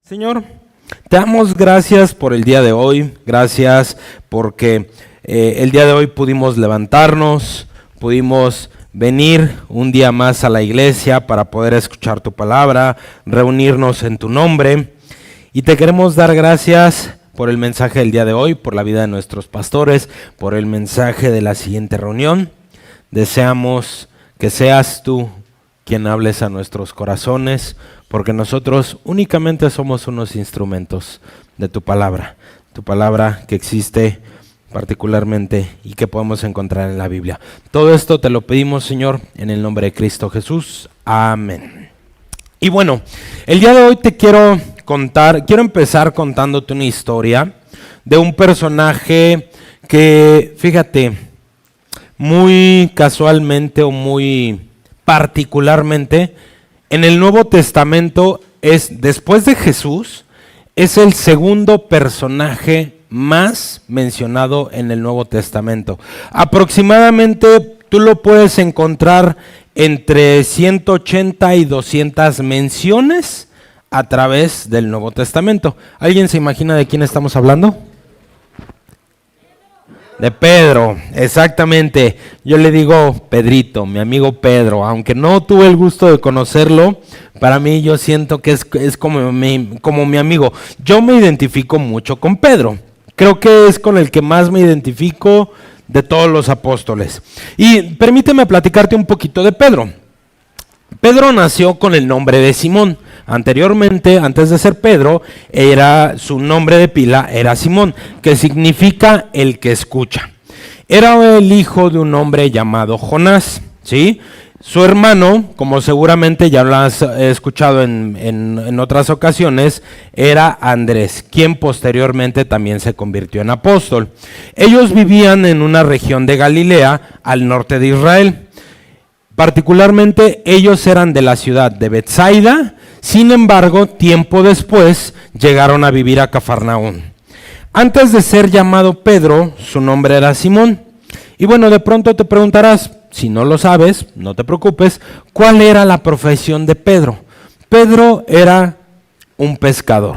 Señor, te damos gracias por el día de hoy, gracias porque el día de hoy pudimos levantarnos, pudimos venir un día más a la iglesia para poder escuchar tu palabra, reunirnos en tu nombre, y te queremos dar gracias por el mensaje del día de hoy, por la vida de nuestros pastores, por el mensaje de la siguiente reunión. Deseamos que seas tú quien hables a nuestros corazones, porque nosotros únicamente somos unos instrumentos de tu palabra que existe particularmente y que podemos encontrar en la Biblia. Todo esto te lo pedimos, Señor, en el nombre de Cristo Jesús. Amén. Y bueno, el día de hoy te quiero empezar contándote una historia de un personaje que, fíjate, muy casualmente o muy particularmente, en el Nuevo Testamento después de Jesús, es el segundo personaje más mencionado en el Nuevo Testamento. Aproximadamente tú lo puedes encontrar entre 180 y 200 menciones a través del Nuevo Testamento. ¿Alguien se imagina de quién estamos hablando? De Pedro, exactamente. Yo le digo Pedrito, mi amigo Pedro, aunque no tuve el gusto de conocerlo, para mí yo siento que es como mi amigo. Yo me identifico mucho con Pedro, creo que es con el que más me identifico de todos los apóstoles. Y permíteme platicarte un poquito de Pedro. Pedro nació con el nombre de Simón. Anteriormente, antes de ser Pedro, su nombre de pila era Simón, que significa el que escucha. Era el hijo de un hombre llamado Jonás, ¿sí? Su hermano, como seguramente ya lo has escuchado en otras ocasiones, era Andrés, quien posteriormente también se convirtió en apóstol. Ellos vivían en una región de Galilea, al norte de Israel. Particularmente ellos eran de la ciudad de Betsaida. Sin embargo, tiempo después llegaron a vivir a Cafarnaún. Antes de ser llamado Pedro, su nombre era Simón. Y bueno, de pronto te preguntarás, si no lo sabes, no te preocupes, ¿cuál era la profesión de Pedro? Pedro era un pescador,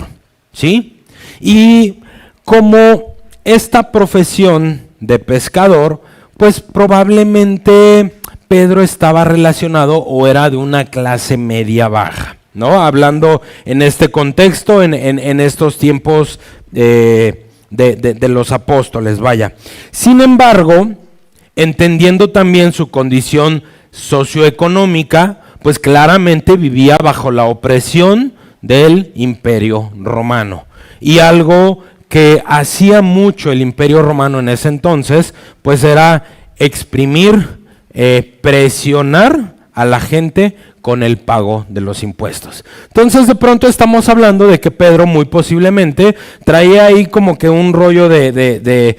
¿sí? Y como esta profesión de pescador, pues probablemente Pedro estaba relacionado o era de una clase media baja, ¿no? Hablando en este contexto, en estos tiempos de los apóstoles, vaya. Sin embargo, entendiendo también su condición socioeconómica, pues claramente vivía bajo la opresión del Imperio Romano. Y algo que hacía mucho el Imperio Romano en ese entonces, pues era exprimir, presionar a la gente con el pago de los impuestos. Entonces de pronto estamos hablando de que Pedro muy posiblemente traía ahí como que un rollo de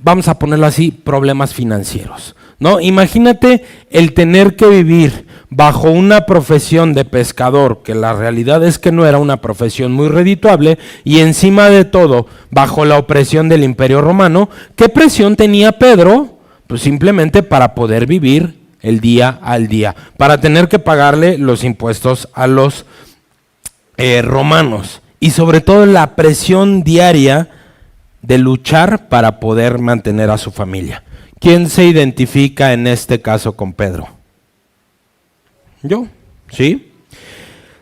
vamos a ponerlo así, problemas financieros, ¿no? Imagínate el tener que vivir bajo una profesión de pescador, que la realidad es que no era una profesión muy redituable, y encima de todo, bajo la opresión del Imperio Romano. ¿Qué presión tenía Pedro? Pues simplemente para poder vivir el día al día, para tener que pagarle los impuestos a los romanos, y sobre todo la presión diaria de luchar para poder mantener a su familia. ¿Quién se identifica en este caso con Pedro? Yo, ¿sí?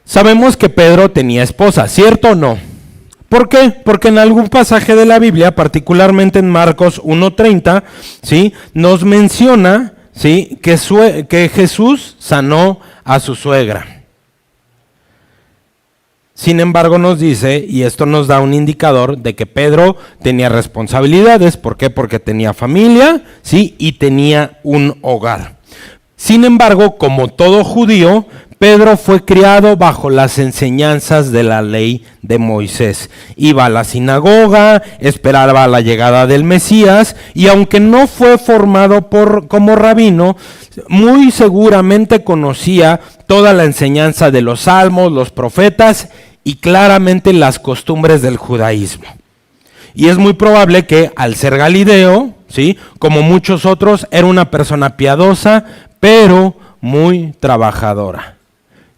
Sabemos que Pedro tenía esposa, ¿cierto o no? ¿Por qué? Porque en algún pasaje de la Biblia, particularmente en Marcos 1:30, ¿sí?, nos menciona, ¿sí?, que Jesús sanó a su suegra. Sin embargo, nos dice, y esto nos da un indicador de que Pedro tenía responsabilidades. ¿Por qué? Porque tenía familia, ¿sí?, y tenía un hogar. Sin embargo, como todo judío, Pedro fue criado bajo las enseñanzas de la ley de Moisés. Iba a la sinagoga, esperaba la llegada del Mesías, y aunque no fue formado como rabino, muy seguramente conocía toda la enseñanza de los salmos, los profetas y claramente las costumbres del judaísmo. Y es muy probable que al ser Galileo, ¿sí?, como muchos otros, era una persona piadosa, pero muy trabajadora,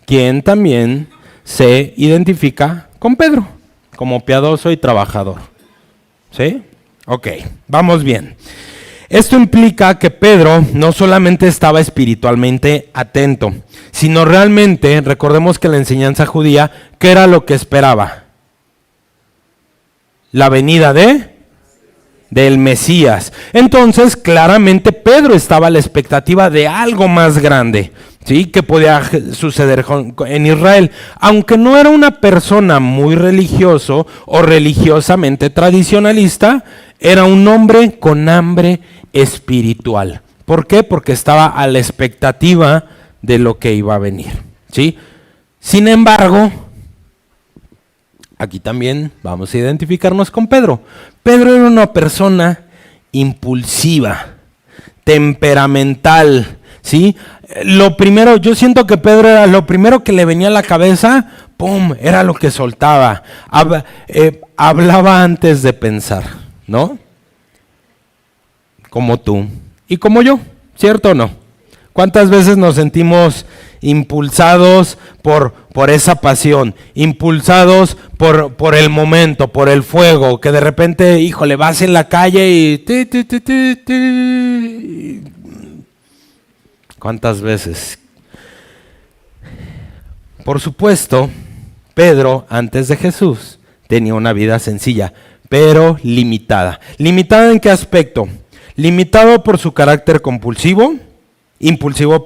quien también se identifica con Pedro, como piadoso y trabajador. ¿Sí? Ok, vamos bien. Esto implica que Pedro no solamente estaba espiritualmente atento, sino realmente, recordemos que la enseñanza judía, ¿qué era lo que esperaba? La venida del Mesías. Entonces, claramente Pedro estaba a la expectativa de algo más grande, ¿sí? Que podía suceder en Israel. Aunque no era una persona muy religioso o religiosamente tradicionalista, era un hombre con hambre espiritual. ¿Por qué? Porque estaba a la expectativa de lo que iba a venir, ¿sí? Sin embargo, aquí también vamos a identificarnos con Pedro. Pedro era una persona impulsiva, temperamental, ¿sí? Lo primero, yo siento que Pedro era lo primero que le venía a la cabeza, ¡pum!, era lo que soltaba. Hablaba antes de pensar, ¿no? Como tú y como yo, ¿cierto o no? ¿Cuántas veces nos sentimos impulsados por esa pasión, impulsados por el momento, por el fuego, que de repente, híjole, vas en la calle y... ¿Cuántas veces? Por supuesto, Pedro, antes de Jesús, tenía una vida sencilla, pero limitada. ¿Limitada en qué aspecto? Limitado por su carácter impulsivo,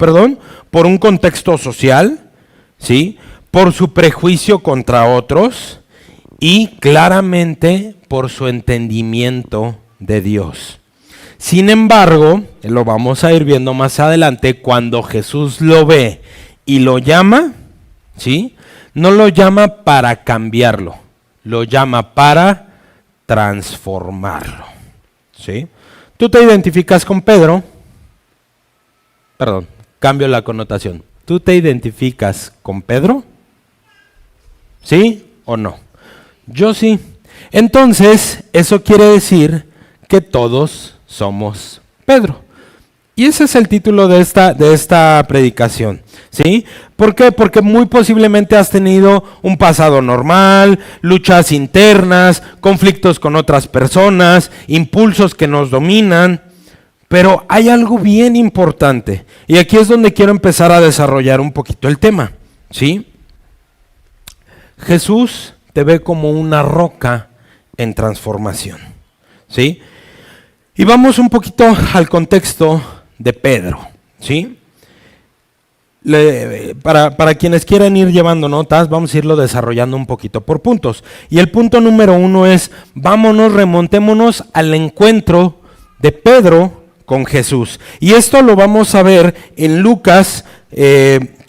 por un contexto social, ¿sí? Por su prejuicio contra otros y claramente por su entendimiento de Dios. Sin embargo, lo vamos a ir viendo más adelante, cuando Jesús lo ve y lo llama, ¿sí? No lo llama para cambiarlo, lo llama para transformarlo, ¿sí? ¿Tú te identificas con Pedro? Perdón, cambio la connotación. ¿Tú te identificas con Pedro? ¿Sí o no? Yo sí. Entonces, eso quiere decir que todos somos Pedro. Y ese es el título de esta predicación, ¿sí? ¿Por qué? Porque muy posiblemente has tenido un pasado normal, luchas internas, conflictos con otras personas, impulsos que nos dominan. Pero hay algo bien importante, y aquí es donde quiero empezar a desarrollar un poquito el tema, ¿sí? Jesús te ve como una roca en transformación, ¿sí? Y vamos un poquito al contexto de Pedro, ¿sí? Para quienes quieran ir llevando notas, vamos a irlo desarrollando un poquito por puntos. Y el punto número 1 es, remontémonos al encuentro de Pedro con Jesús. Y esto lo vamos a ver en Lucas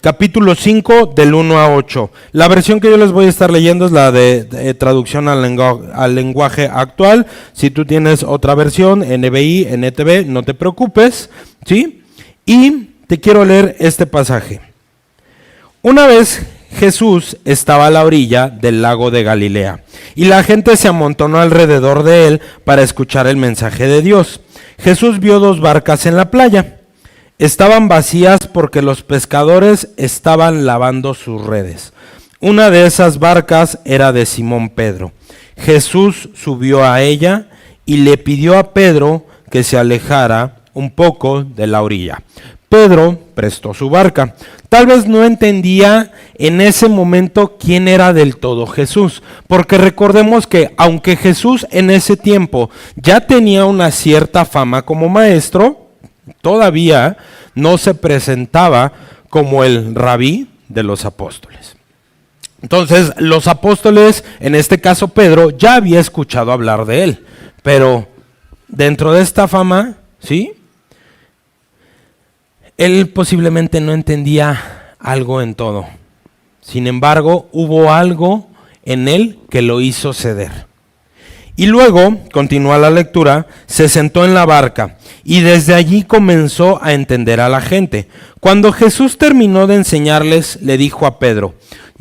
capítulo 5 del 1 a 8. La versión que yo les voy a estar leyendo es la de traducción al lenguaje actual. Si tú tienes otra versión, NBI, NTV, no te preocupes, ¿sí? Y te quiero leer este pasaje. Una vez Jesús estaba a la orilla del lago de Galilea y la gente se amontonó alrededor de él para escuchar el mensaje de Dios. Jesús vio 2 barcas en la playa. Estaban vacías porque los pescadores estaban lavando sus redes. Una de esas barcas era de Simón Pedro. Jesús subió a ella y le pidió a Pedro que se alejara un poco de la orilla. Pedro prestó su barca. Tal vez no entendía en ese momento quién era del todo Jesús, porque recordemos que aunque Jesús en ese tiempo ya tenía una cierta fama como maestro, todavía no se presentaba como el rabí de los apóstoles. Entonces, los apóstoles, en este caso Pedro, ya había escuchado hablar de él, pero dentro de esta fama, ¿sí?, él posiblemente no entendía algo en todo. Sin embargo, hubo algo en él que lo hizo ceder. Y luego, continúa la lectura, se sentó en la barca y desde allí comenzó a entender a la gente. Cuando Jesús terminó de enseñarles, le dijo a Pedro,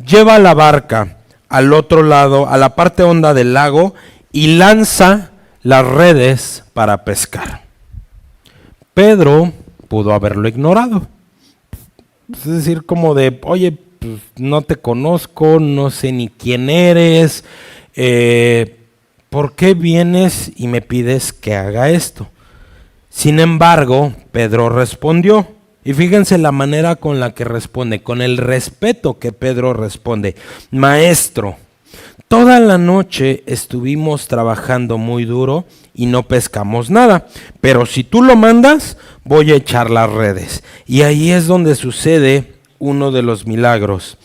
lleva la barca al otro lado, a la parte honda del lago, y lanza las redes para pescar. Pedro pudo haberlo ignorado. Es decir, como de, oye, pues, no te conozco, no sé ni quién eres, ¿por qué vienes y me pides que haga esto? Sin embargo, Pedro respondió, y fíjense la manera con la que responde, con el respeto que Pedro responde: Maestro, toda la noche estuvimos trabajando muy duro y no pescamos nada, pero si tú lo mandas, voy a echar las redes. Y ahí es donde sucede uno de los milagros.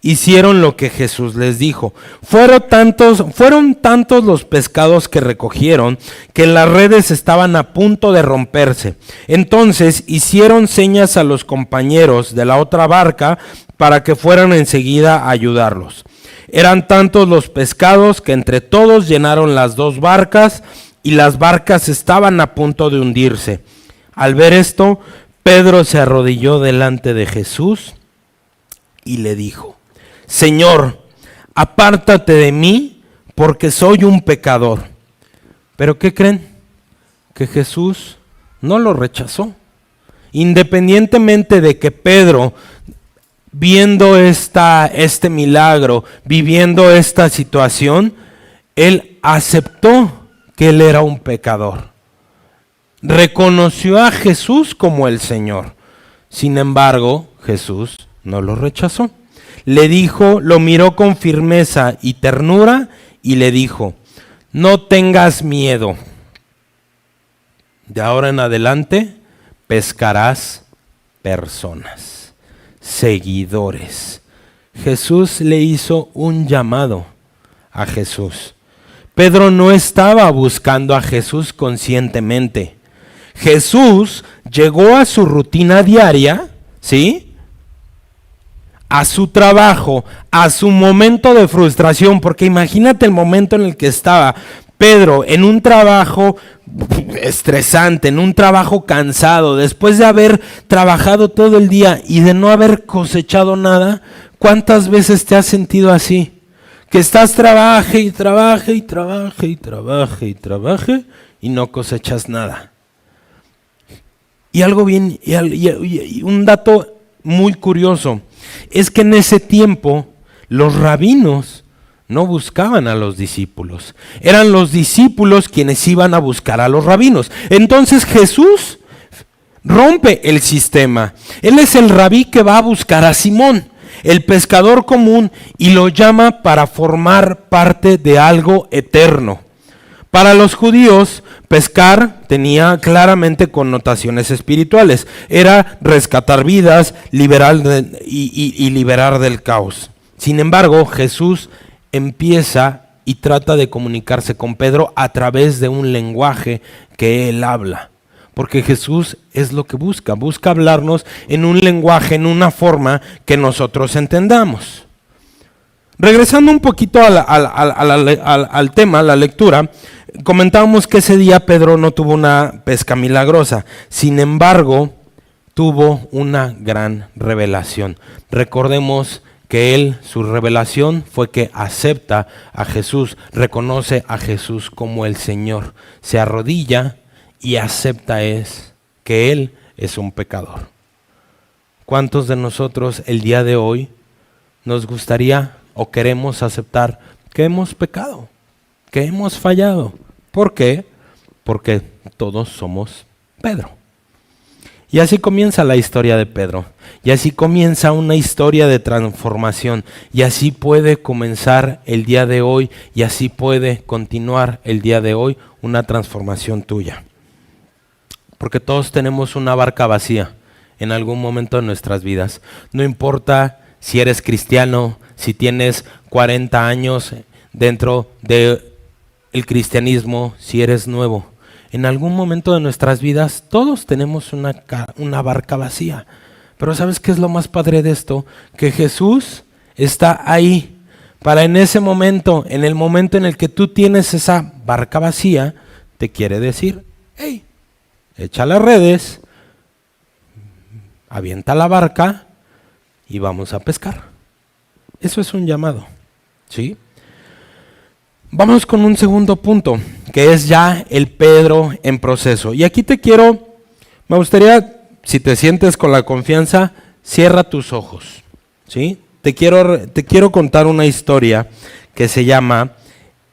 Hicieron lo que Jesús les dijo. Fueron tantos los pescados que recogieron que las redes estaban a punto de romperse. Entonces hicieron señas a los compañeros de la otra barca para que fueran enseguida a ayudarlos. Eran tantos los pescados que entre todos llenaron las dos barcas y las barcas estaban a punto de hundirse. Al ver esto, Pedro se arrodilló delante de Jesús y le dijo: Señor, apártate de mí, porque soy un pecador. ¿Pero qué creen? Que Jesús no lo rechazó. Independientemente de que Pedro, viendo este milagro, viviendo esta situación, él aceptó que él era un pecador. Reconoció a Jesús como el Señor. Sin embargo, Jesús no lo rechazó. Le dijo, lo miró con firmeza y ternura y le dijo: no tengas miedo. De ahora en adelante pescarás personas, seguidores. Jesús le hizo un llamado a Jesús. Pedro no estaba buscando a Jesús conscientemente. Jesús llegó a su rutina diaria, ¿sí?, a su trabajo, a su momento de frustración, porque imagínate el momento en el que estaba Pedro, en un trabajo estresante, en un trabajo cansado, después de haber trabajado todo el día y de no haber cosechado nada. ¿Cuántas veces te has sentido así? Que estás trabaje y trabaje y trabaje y trabaje y trabaje y no cosechas nada. Y algo bien, y un dato muy curioso es que en ese tiempo los rabinos no buscaban a los discípulos. Eran los discípulos quienes iban a buscar a los rabinos. Entonces Jesús rompe el sistema. Él es el rabí que va a buscar a Simón, el pescador común, y lo llama para formar parte de algo eterno. Para los judíos, pescar tenía claramente connotaciones espirituales. Era rescatar vidas, liberar liberar del caos. Sin embargo, Jesús empieza y trata de comunicarse con Pedro a través de un lenguaje que él habla. Porque Jesús es lo que busca hablarnos en un lenguaje, en una forma que nosotros entendamos. Regresando un poquito al tema, la lectura, comentábamos que ese día Pedro no tuvo una pesca milagrosa. Sin embargo, tuvo una gran revelación. Recordemos que su revelación fue que acepta a Jesús, reconoce a Jesús como el Señor, se arrodilla y acepta que Él es un pecador. ¿Cuántos de nosotros el día de hoy nos gustaría o queremos aceptar que hemos pecado, que hemos fallado? ¿Por qué? Porque todos somos Pedro. Y así comienza la historia de Pedro. Y así comienza una historia de transformación. Y así puede comenzar el día de hoy. Y así puede continuar el día de hoy una transformación tuya. Porque todos tenemos una barca vacía en algún momento de nuestras vidas. No importa si eres cristiano, si tienes 40 años dentro del cristianismo, si eres nuevo. En algún momento de nuestras vidas todos tenemos una barca vacía. Pero ¿sabes qué es lo más padre de esto? Que Jesús está ahí para en ese momento, en el momento en el que tú tienes esa barca vacía, te quiere decir: hey, echa las redes, avienta la barca y vamos a pescar. Eso es un llamado, ¿sí? Vamos con un segundo punto, que es ya el Pedro en proceso. Y aquí me gustaría, si te sientes con la confianza, cierra tus ojos, ¿sí? te quiero contar una historia que se llama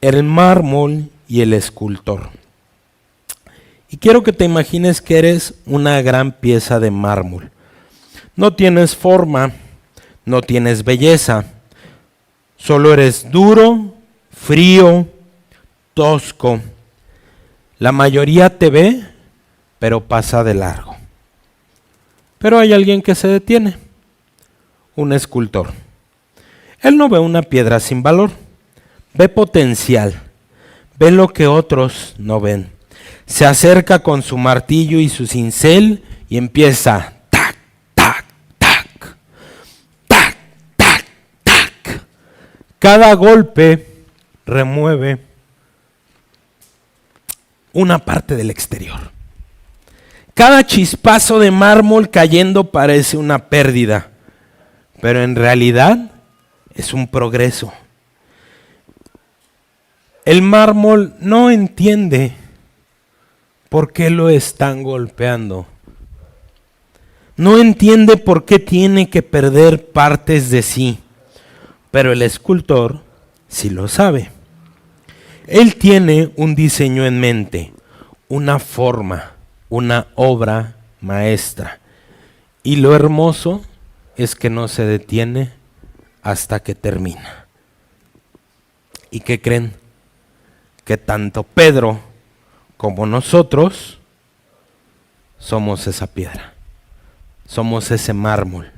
El mármol y el escultor. Y quiero que te imagines que eres una gran pieza de mármol. No tienes forma, no tienes belleza, solo eres duro, frío, tosco. La mayoría te ve, pero pasa de largo. Pero hay alguien que se detiene, un escultor. Él no ve una piedra sin valor, ve potencial, ve lo que otros no ven. Se acerca con su martillo y su cincel y empieza tac, tac, tac, tac, tac, tac. Cada golpe remueve una parte del exterior. Cada chispazo de mármol cayendo parece una pérdida, pero en realidad es un progreso. El mármol no entiende por qué lo están golpeando. No entiende por qué tiene que perder partes de sí, pero el escultor sí lo sabe. Él tiene un diseño en mente, una forma, una obra maestra. Y lo hermoso es que no se detiene hasta que termina. ¿Y qué creen? Que tanto Pedro como nosotros somos esa piedra, somos ese mármol,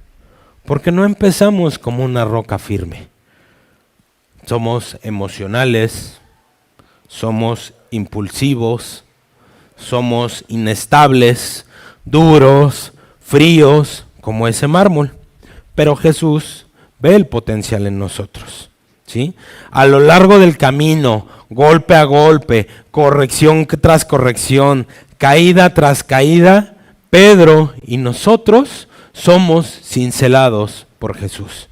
porque no empezamos como una roca firme. Somos emocionales, somos impulsivos, somos inestables, duros, fríos, como ese mármol. Pero Jesús ve el potencial en nosotros, ¿sí? A lo largo del camino, golpe a golpe, corrección tras corrección, caída tras caída, Pedro y nosotros somos cincelados por Jesús.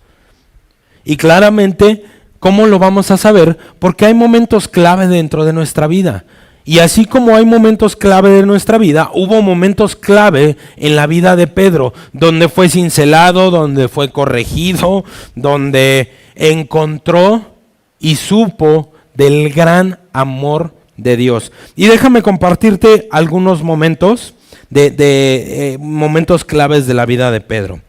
Y claramente, ¿cómo lo vamos a saber? Porque hay momentos clave dentro de nuestra vida. Y así como hay momentos clave de nuestra vida, hubo momentos clave en la vida de Pedro, donde fue cincelado, donde fue corregido, donde encontró y supo del gran amor de Dios. Y déjame compartirte algunos momentos momentos claves de la vida de Pedro.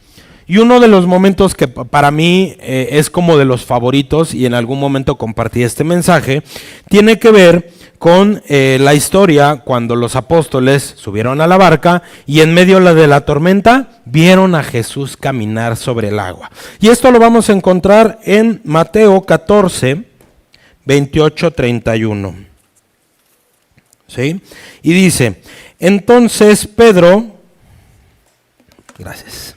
Y uno de los momentos que para mí es como de los favoritos, y en algún momento compartí este mensaje, tiene que ver con la historia cuando los apóstoles subieron a la barca y en medio de la tormenta vieron a Jesús caminar sobre el agua. Y esto lo vamos a encontrar en Mateo 14, 28, 31. ¿Sí? Y dice, entonces Pedro, gracias.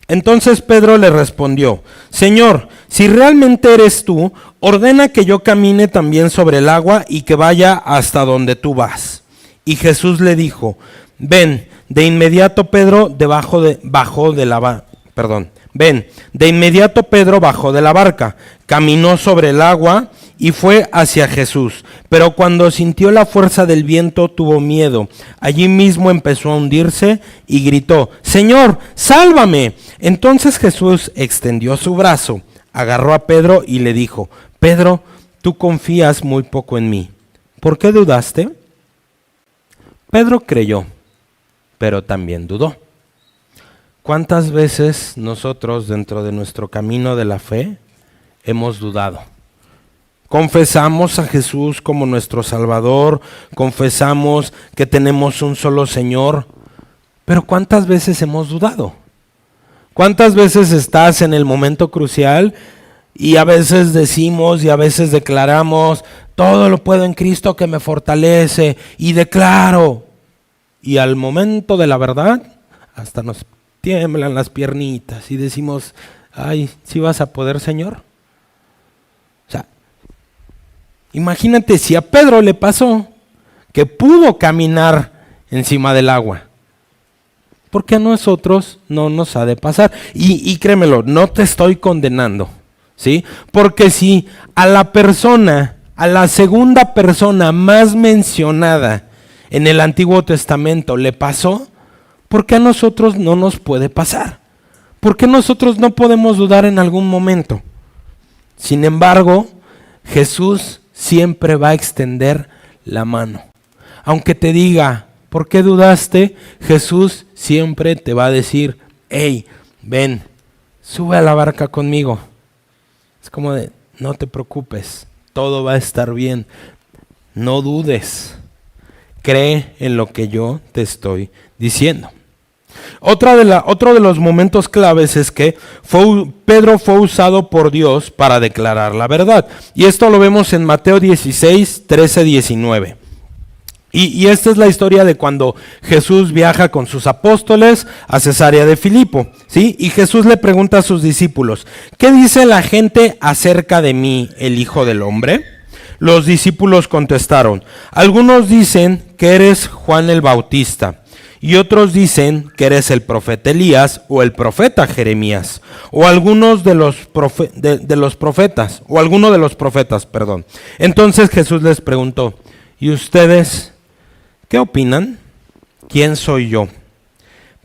Entonces Pedro le respondió, Señor, si realmente eres tú, ordena que yo camine también sobre el agua y que vaya hasta donde tú vas. Y Jesús le dijo, ven. De inmediato Pedro bajó de la barca, caminó sobre el agua y fue hacia Jesús. Pero cuando sintió la fuerza del viento, tuvo miedo. Allí mismo empezó a hundirse y gritó, Señor, sálvame. Entonces Jesús extendió su brazo, agarró a Pedro y le dijo, Pedro, tú confías muy poco en mí. ¿Por qué dudaste? Pedro creyó, pero también dudó. ¿Cuántas veces nosotros dentro de nuestro camino de la fe hemos dudado? Confesamos a Jesús como nuestro Salvador, confesamos que tenemos un solo Señor, pero ¿cuántas veces hemos dudado? ¿Cuántas veces estás en el momento crucial y a veces decimos y a veces declaramos, todo lo puedo en Cristo que me fortalece, y declaro, y al momento de la verdad hasta nos tiemblan las piernitas y decimos, ay, ¿sí vas a poder, Señor? O sea, imagínate si a Pedro le pasó que pudo caminar encima del agua. ¿Por qué a nosotros no nos ha de pasar? Y créemelo, no te estoy condenando, ¿sí? Porque si a la segunda persona más mencionada en el Antiguo Testamento le pasó, ¿por qué a nosotros no nos puede pasar? ¿Por qué nosotros no podemos dudar en algún momento? Sin embargo, Jesús siempre va a extender la mano. Aunque te diga, ¿por qué dudaste? Jesús siempre te va a decir, hey, ven, sube a la barca conmigo. Es como de, no te preocupes, todo va a estar bien. No dudes, cree en lo que yo te estoy diciendo. Otro de los momentos claves es que Pedro fue usado por Dios para declarar la verdad. Y esto lo vemos en Mateo 16, 13, 19. Y esta es la historia de cuando Jesús viaja con sus apóstoles a Cesarea de Filipo, ¿sí? Y Jesús le pregunta a sus discípulos, ¿qué dice la gente acerca de mí, el Hijo del Hombre? Los discípulos contestaron, algunos dicen que eres Juan el Bautista, y otros dicen que eres el profeta Elías o el profeta Jeremías, o algunos de los profetas, o alguno de los profetas, perdón. Entonces Jesús les preguntó, ¿y ustedes qué opinan? ¿Quién soy yo?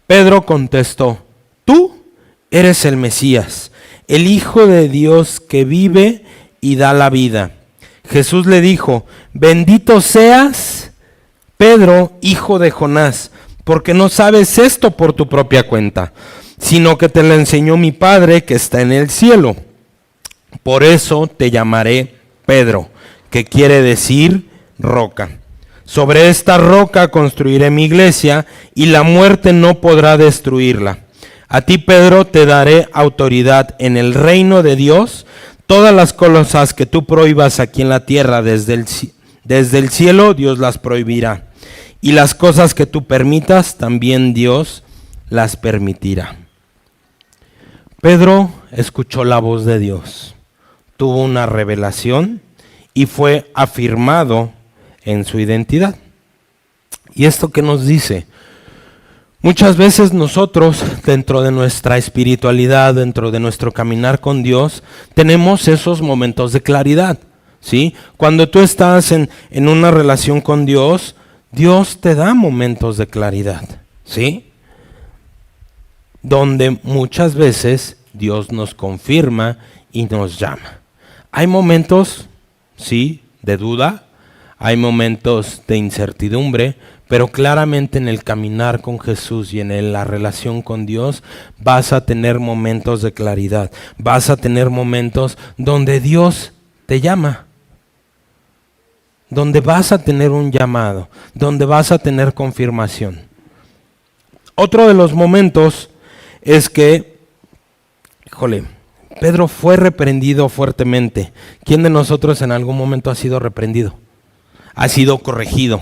Pedro contestó, tú eres el Mesías, el Hijo de Dios que vive y da la vida. Jesús le dijo, bendito seas, Pedro, hijo de Jonás, porque no sabes esto por tu propia cuenta, sino que te lo enseñó mi Padre que está en el cielo. Por eso te llamaré Pedro, que quiere decir roca. Sobre esta roca construiré mi iglesia y la muerte no podrá destruirla. A ti, Pedro, te daré autoridad en el reino de Dios. Todas las cosas que tú prohíbas aquí en la tierra desde el cielo, Dios las prohibirá. Y las cosas que tú permitas, también Dios las permitirá. Pedro escuchó la voz de Dios, tuvo una revelación y fue afirmado en su identidad. ¿Y esto qué nos dice? Muchas veces nosotros, dentro de nuestra espiritualidad, dentro de nuestro caminar con Dios, tenemos esos momentos de claridad, ¿sí? Cuando tú estás en una relación con Dios, Dios te da momentos de claridad, ¿sí? Donde muchas veces Dios nos confirma y nos llama. Hay momentos, sí, de duda, hay momentos de incertidumbre, pero claramente en el caminar con Jesús y en la relación con Dios vas a tener momentos de claridad, vas a tener momentos donde Dios te llama, donde vas a tener un llamado, donde vas a tener confirmación. Otro de los momentos es que, Pedro fue reprendido fuertemente. ¿Quién de nosotros en algún momento ha sido reprendido? Ha sido corregido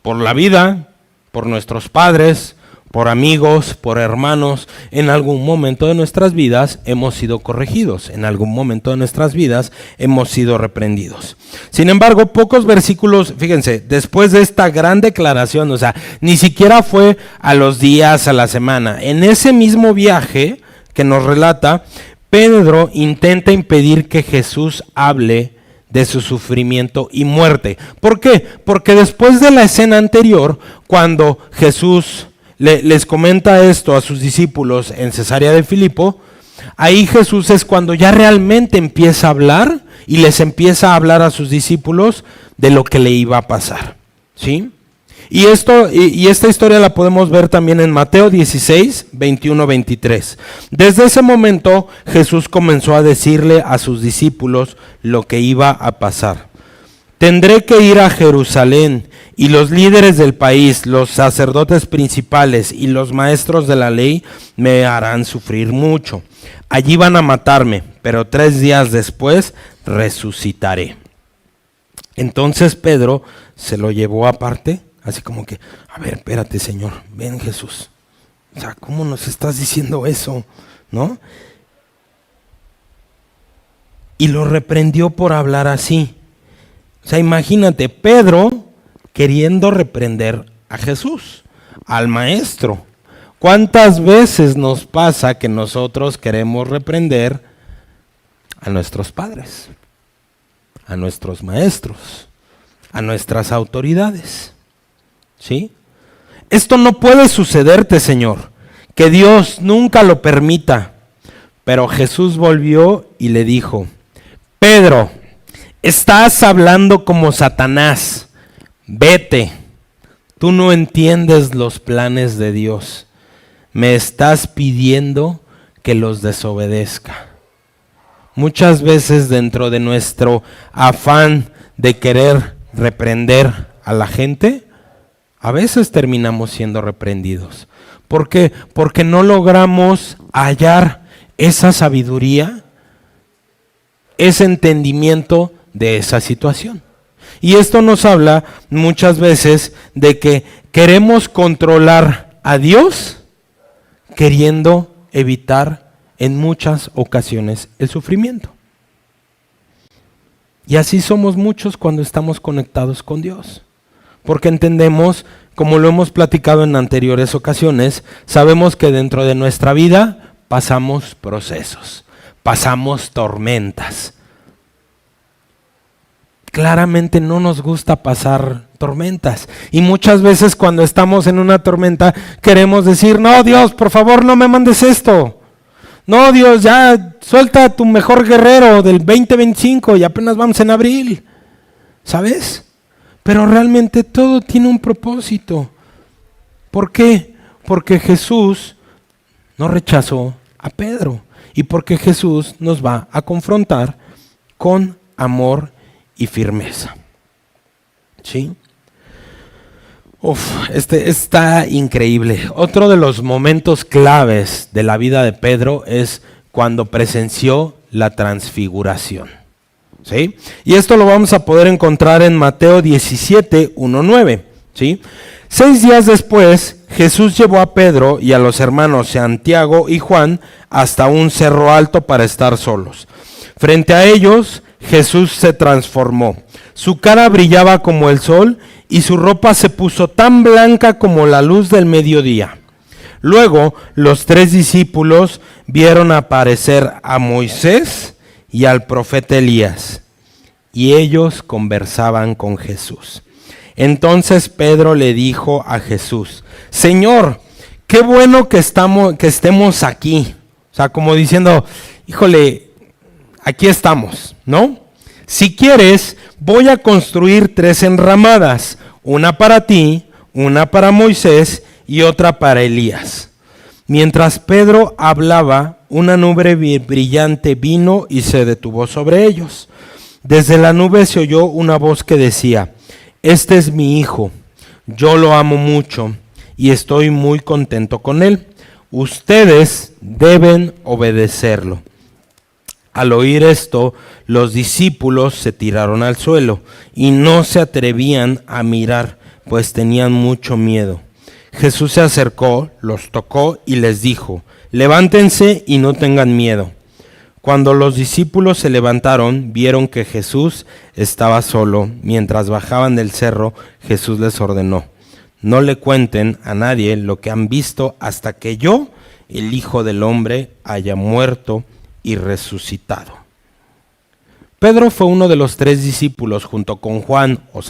por la vida, por nuestros padres, por amigos, por hermanos. En algún momento de nuestras vidas hemos sido corregidos, en algún momento de nuestras vidas hemos sido reprendidos. Sin embargo, pocos versículos, fíjense, después de esta gran declaración, o sea, ni siquiera fue a los días, a la semana. En ese mismo viaje que nos relata, Pedro intenta impedir que Jesús hable de su sufrimiento y muerte. ¿Por qué? Porque después de la escena anterior, cuando Jesús les comenta esto a sus discípulos en Cesarea de Filipo, ahí Jesús es cuando ya realmente empieza a hablar y les empieza a hablar a sus discípulos de lo que le iba a pasar, ¿sí? Y esta historia la podemos ver también en Mateo 16, 21, 23. Desde ese momento Jesús comenzó a decirle a sus discípulos lo que iba a pasar. Tendré que ir a Jerusalén y los líderes del país, los sacerdotes principales y los maestros de la ley me harán sufrir mucho. Allí van a matarme, pero 3 días después resucitaré. Entonces Pedro se lo llevó aparte. Así como que, a ver, espérate, Señor, ven Jesús. O sea, ¿cómo nos estás diciendo eso? ¿No? Y lo reprendió por hablar así. O sea, imagínate, Pedro queriendo reprender a Jesús, al Maestro. ¿Cuántas veces nos pasa que nosotros queremos reprender a nuestros padres, a nuestros maestros, a nuestras autoridades? ¿Sí? esto no puede sucederte, Señor, que Dios nunca lo permita. Pero Jesús volvió y le dijo, Pedro, estás hablando como Satanás, vete, tú no entiendes los planes de Dios, me estás pidiendo que los desobedezca. Muchas veces dentro de nuestro afán de querer reprender a la gente, a veces terminamos siendo reprendidos. ¿Por qué? Porque no logramos hallar esa sabiduría, ese entendimiento de esa situación. Y esto nos habla muchas veces de que queremos controlar a Dios queriendo evitar en muchas ocasiones el sufrimiento. Y así somos muchos cuando estamos conectados con Dios. Porque entendemos, como lo hemos platicado en anteriores ocasiones, sabemos que dentro de nuestra vida pasamos procesos, pasamos tormentas. Claramente no nos gusta pasar tormentas. Y muchas veces cuando estamos en una tormenta queremos decir, no, Dios, por favor no me mandes esto. No, Dios, ya suelta a tu mejor guerrero del 2025 y apenas vamos en abril. ¿Sabes? Pero realmente todo tiene un propósito. ¿Por qué? Porque Jesús no rechazó a Pedro. Y porque Jesús nos va a confrontar con amor y firmeza. ¿Sí? Este está increíble. Otro de los momentos claves de la vida de Pedro es cuando presenció la transfiguración. ¿Sí? Y esto lo vamos a poder encontrar en Mateo 17, 1-9. ¿Sí? 6 días después, Jesús llevó a Pedro y a los hermanos Santiago y Juan hasta un cerro alto para estar solos. Frente a ellos, Jesús se transformó. Su cara brillaba como el sol y su ropa se puso tan blanca como la luz del mediodía. Luego, los 3 discípulos vieron aparecer a Moisés y al profeta Elías, y ellos conversaban con Jesús. Entonces Pedro le dijo a Jesús, Señor, qué bueno que estemos aquí. O sea, como diciendo, híjole, aquí estamos, ¿no? Si quieres, voy a construir 3 enramadas, una para ti, una para Moisés y otra para Elías. Mientras Pedro hablaba, una nube brillante vino y se detuvo sobre ellos. Desde la nube se oyó una voz que decía, este es mi hijo, yo lo amo mucho y estoy muy contento con él. Ustedes deben obedecerlo. Al oír esto, los discípulos se tiraron al suelo y no se atrevían a mirar, pues tenían mucho miedo. Jesús se acercó, los tocó y les dijo, levántense y no tengan miedo. Cuando los discípulos se levantaron, vieron que Jesús estaba solo. Mientras bajaban del cerro, Jesús les ordenó, no le cuenten a nadie lo que han visto hasta que yo, el Hijo del Hombre, haya muerto y resucitado. Pedro fue uno de los 3 discípulos junto con Juan y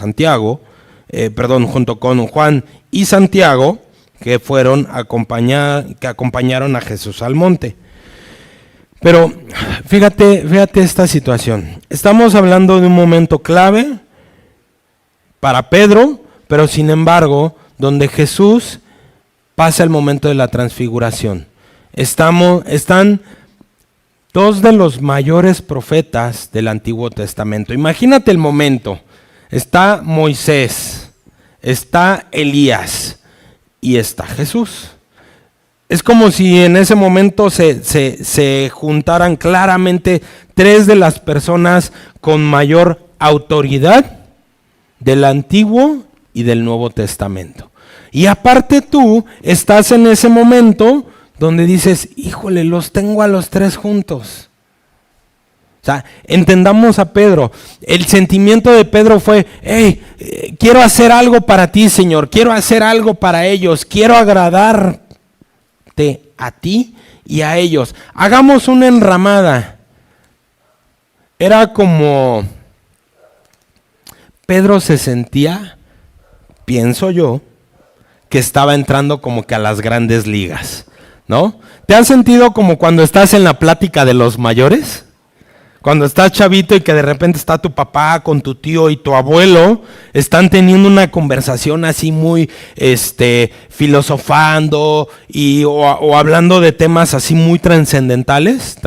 Santiago que acompañaron a Jesús al monte. Pero fíjate esta situación. Estamos hablando de un momento clave para Pedro, pero sin embargo, donde Jesús pasa el momento de la transfiguración. Están 2 de los mayores profetas del Antiguo Testamento. Imagínate el momento. Está Moisés, está Elías y está Jesús. Es como si en ese momento se juntaran claramente 3 de las personas con mayor autoridad del Antiguo y del Nuevo Testamento. Y aparte tú estás en ese momento donde dices, híjole, los tengo a los 3 juntos. O sea, entendamos a Pedro. El sentimiento de Pedro fue, hey, quiero hacer algo para ti, Señor. Quiero hacer algo para ellos. Quiero agradarte a ti y a ellos. Hagamos una enramada. Era como Pedro se sentía, pienso yo, que estaba entrando como que a las grandes ligas, ¿no? ¿Te has sentido como cuando estás en la plática de los mayores? Cuando estás chavito y que de repente está tu papá con tu tío y tu abuelo, están teniendo una conversación así muy filosofando o hablando de temas así muy trascendentales,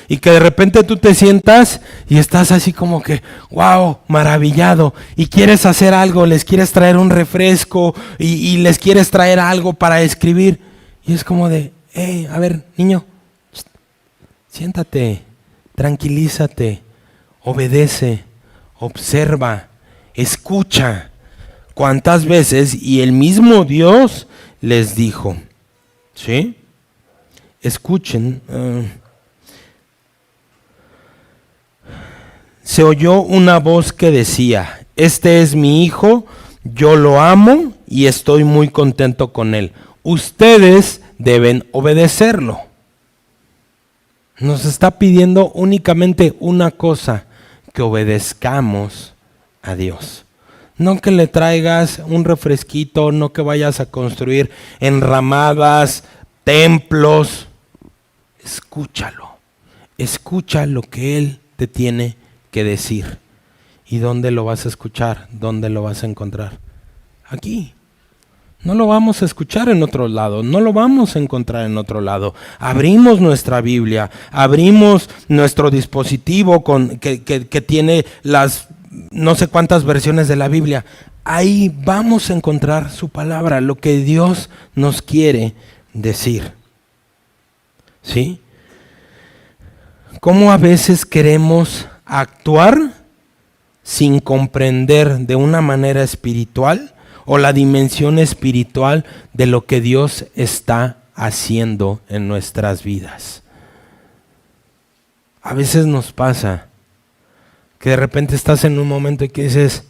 y que de repente tú te sientas y estás así como que, wow, maravillado, y quieres hacer algo, les quieres traer un refresco y les quieres traer algo para escribir, y es como de, hey, a ver, niño, siéntate. Tranquilízate, obedece, observa, escucha. ¿Cuántas veces? Y el mismo Dios les dijo, ¿sí? Escuchen. Se oyó una voz que decía, este es mi hijo, yo lo amo y estoy muy contento con él. Ustedes deben obedecerlo. Nos está pidiendo únicamente una cosa, que obedezcamos a Dios. No que le traigas un refresquito, no que vayas a construir enramadas, templos. Escúchalo, escucha lo que Él te tiene que decir. ¿Y dónde lo vas a escuchar? ¿Dónde lo vas a encontrar? Aquí. No lo vamos a escuchar en otro lado, no lo vamos a encontrar en otro lado. Abrimos nuestra Biblia, abrimos nuestro dispositivo que tiene las no sé cuántas versiones de la Biblia. Ahí vamos a encontrar su palabra, lo que Dios nos quiere decir. ¿Sí? ¿Cómo a veces queremos actuar sin comprender de una manera espiritual o la dimensión espiritual de lo que Dios está haciendo en nuestras vidas? A veces nos pasa que de repente estás en un momento y que dices,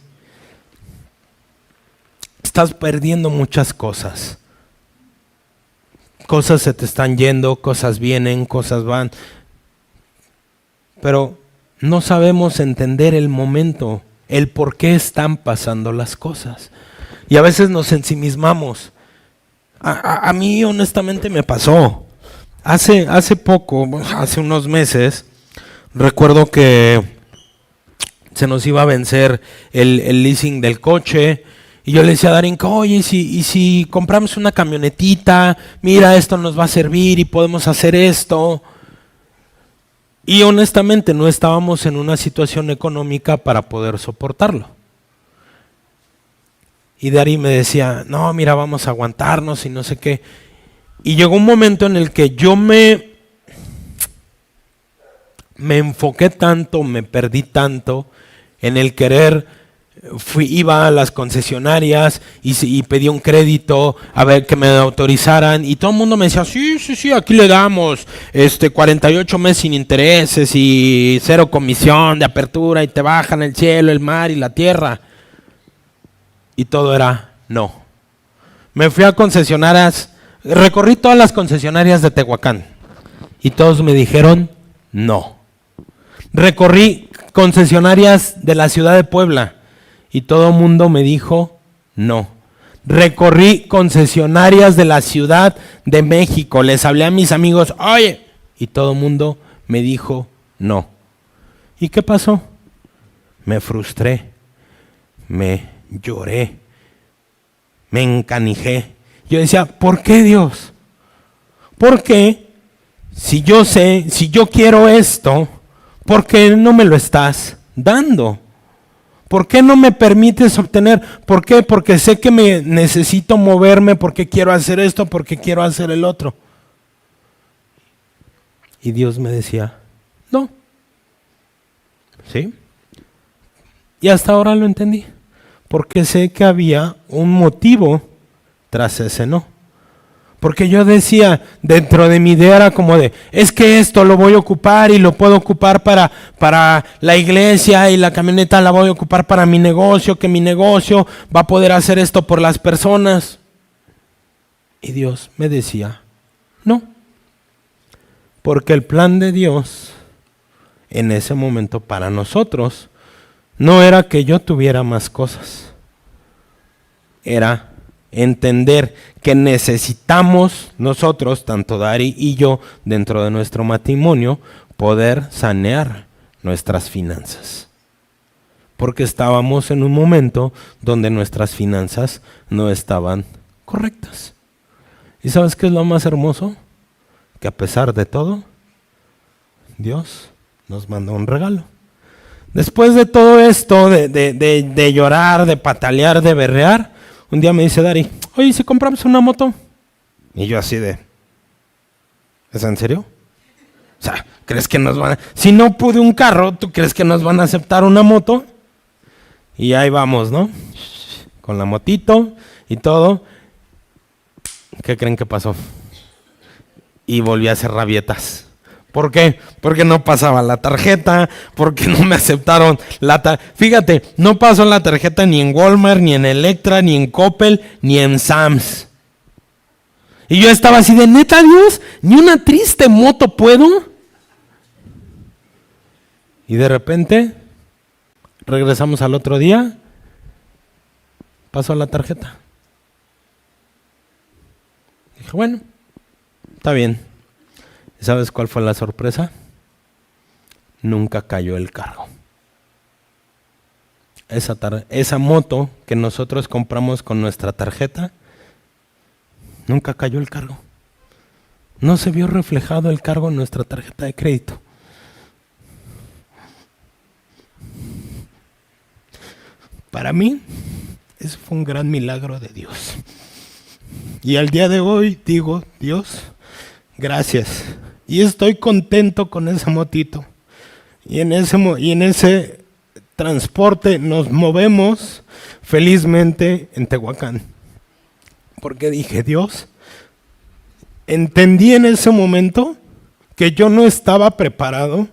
estás perdiendo muchas cosas. Cosas se te están yendo, cosas vienen, cosas van. Pero no sabemos entender el momento, el por qué están pasando las cosas. Y a veces nos ensimismamos. A mí honestamente me pasó. Hace poco, hace unos meses, recuerdo que se nos iba a vencer el leasing del coche. Y yo le decía a Darinka, oye, ¿y si compramos una camionetita? Mira, esto nos va a servir y podemos hacer esto. Y honestamente no estábamos en una situación económica para poder soportarlo. Y Dari me decía, no, mira, vamos a aguantarnos y no sé qué. Y llegó un momento en el que yo me enfoqué tanto, me perdí tanto en el querer. Iba a las concesionarias y pedí un crédito a ver que me autorizaran y todo el mundo me decía, sí, aquí le damos 48 meses sin intereses y 0 comisión de apertura y te bajan el cielo, el mar y la tierra. Y todo era no. Me fui a concesionarias, recorrí todas las concesionarias de Tehuacán y todos me dijeron no. Recorrí concesionarias de la ciudad de Puebla y todo el mundo me dijo no. Recorrí concesionarias de la Ciudad de México, les hablé a mis amigos, oye, y todo el mundo me dijo no. ¿Y qué pasó? Me frustré, me lloré, me encanijé. Yo decía, ¿por qué Dios? ¿Por qué? Si yo sé, si yo quiero esto, ¿por qué no me lo estás dando? ¿Por qué no me permites obtener? ¿Por qué? Porque sé que me necesito moverme, porque quiero hacer esto, porque quiero hacer el otro. Y Dios me decía, no. ¿Sí? Y hasta ahora lo entendí. Porque sé que había un motivo tras ese no. Porque yo decía, dentro de mi idea era como de, es que esto lo voy a ocupar y lo puedo ocupar para la iglesia y la camioneta la voy a ocupar para mi negocio, que mi negocio va a poder hacer esto por las personas. Y Dios me decía, no. Porque el plan de Dios en ese momento para nosotros no era que yo tuviera más cosas. Era entender que necesitamos nosotros, tanto Dari y yo, dentro de nuestro matrimonio, poder sanear nuestras finanzas. Porque estábamos en un momento donde nuestras finanzas no estaban correctas. ¿Y sabes qué es lo más hermoso? Que a pesar de todo, Dios nos mandó un regalo. Después de todo esto, de llorar, de patalear, de berrear, un día me dice Dari, oye, ¿si compramos una moto? Y yo así de, ¿es en serio? O sea, ¿crees que nos van a... Si no pude un carro, ¿tú crees que nos van a aceptar una moto? Y ahí vamos, ¿no? Con la motito y todo. ¿Qué creen que pasó? Y volví a hacer rabietas. ¿Por qué? Porque no pasaba la tarjeta, porque no me aceptaron la tarjeta. Fíjate, no pasó la tarjeta ni en Walmart, ni en Electra, ni en Coppel, ni en Sam's. Y yo estaba así de, ¿neta, Dios? ¿Ni una triste moto puedo? Y de repente, regresamos al otro día, pasó la tarjeta. Dije, bueno, está bien. ¿Sabes cuál fue la sorpresa? Nunca cayó el cargo. Esa moto que nosotros compramos con nuestra tarjeta, nunca cayó el cargo. No se vio reflejado el cargo en nuestra tarjeta de crédito. Para mí, eso fue un gran milagro de Dios. Y al día de hoy digo, Dios, gracias. Y estoy contento con esa motito. Y en ese transporte nos movemos felizmente en Tehuacán. Porque dije, Dios, entendí en ese momento que yo no estaba preparado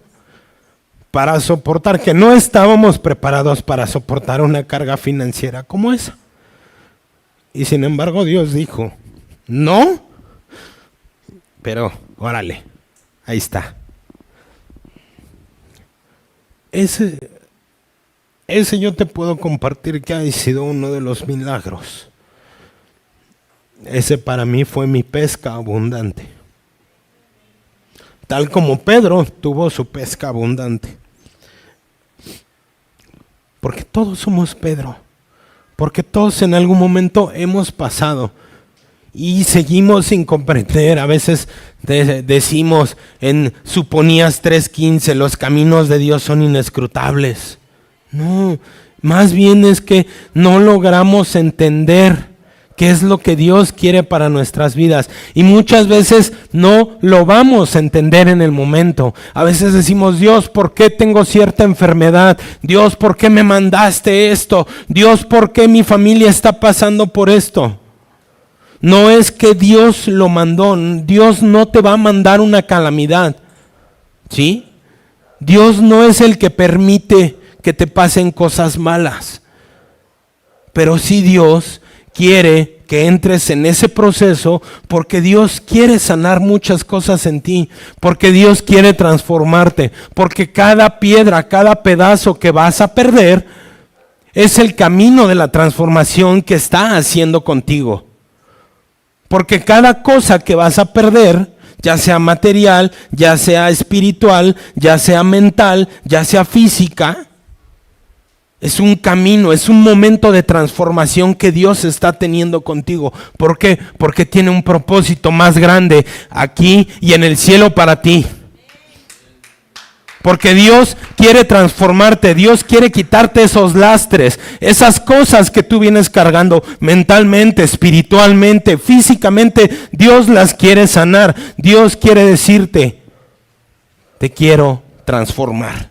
para soportar, que no estábamos preparados para soportar una carga financiera como esa. Y sin embargo Dios dijo, no, pero órale. Ahí está. Ese yo te puedo compartir que ha sido uno de los milagros. Ese para mí fue mi pesca abundante. Tal como Pedro tuvo su pesca abundante. Porque todos somos Pedro. Porque todos en algún momento hemos pasado. Y seguimos sin comprender. A veces decimos en Suponías 3:15, los caminos de Dios son inescrutables. No, más bien es que no logramos entender qué es lo que Dios quiere para nuestras vidas. Y muchas veces no lo vamos a entender en el momento. A veces decimos, Dios, ¿por qué tengo cierta enfermedad? Dios, ¿por qué me mandaste esto? Dios, ¿por qué mi familia está pasando por esto? No es que Dios lo mandó, Dios no te va a mandar una calamidad, ¿sí? Dios no es el que permite que te pasen cosas malas, pero sí Dios quiere que entres en ese proceso porque Dios quiere sanar muchas cosas en ti, porque Dios quiere transformarte, porque cada piedra, cada pedazo que vas a perder es el camino de la transformación que está haciendo contigo. Porque cada cosa que vas a perder, ya sea material, ya sea espiritual, ya sea mental, ya sea física, es un camino, es un momento de transformación que Dios está teniendo contigo. ¿Por qué? Porque tiene un propósito más grande aquí y en el cielo para ti. Porque Dios quiere transformarte, Dios quiere quitarte esos lastres, esas cosas que tú vienes cargando mentalmente, espiritualmente, físicamente. Dios las quiere sanar. Dios quiere decirte, te quiero transformar.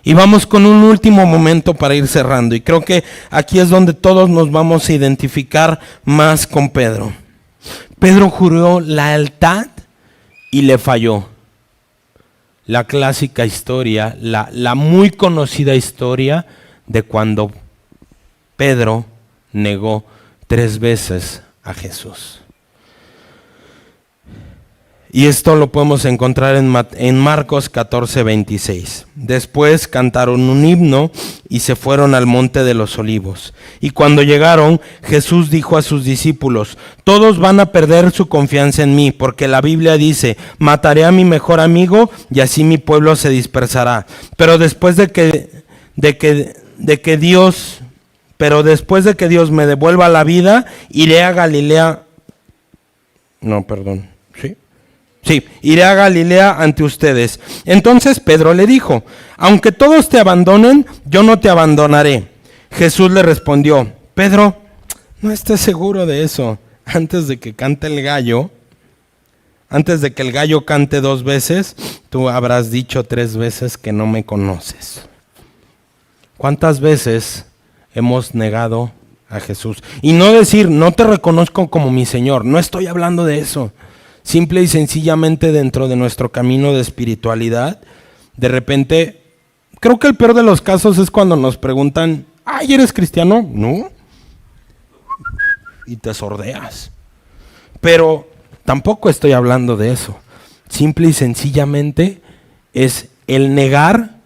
Y vamos con un último momento para ir cerrando. Y creo que aquí es donde todos nos vamos a identificar más con Pedro. Pedro juró lealtad y le falló. La clásica historia, la muy conocida historia de cuando Pedro negó 3 veces a Jesús. Y esto lo podemos encontrar en Marcos 14:26. Después cantaron un himno y se fueron al monte de los olivos. Y cuando llegaron, Jesús dijo a sus discípulos: todos van a perder su confianza en mí, porque la Biblia dice: mataré a mi mejor amigo y así mi pueblo se dispersará. Pero después de que Dios me devuelva la vida, iré a Galilea. Sí, iré a Galilea ante ustedes. Entonces Pedro le dijo: aunque todos te abandonen, yo no te abandonaré. Jesús le respondió: Pedro, no estés seguro de eso. Antes de que el gallo cante 2 veces, tú habrás dicho 3 veces que no me conoces. ¿Cuántas veces hemos negado a Jesús? Y no decir: no te reconozco como mi Señor. No estoy hablando de eso. Simple y sencillamente, dentro de nuestro camino de espiritualidad, de repente, creo que el peor de los casos es cuando nos preguntan: ay, ¿eres cristiano? No. Y te sordeas. Pero tampoco estoy hablando de eso. Simple y sencillamente es el negar,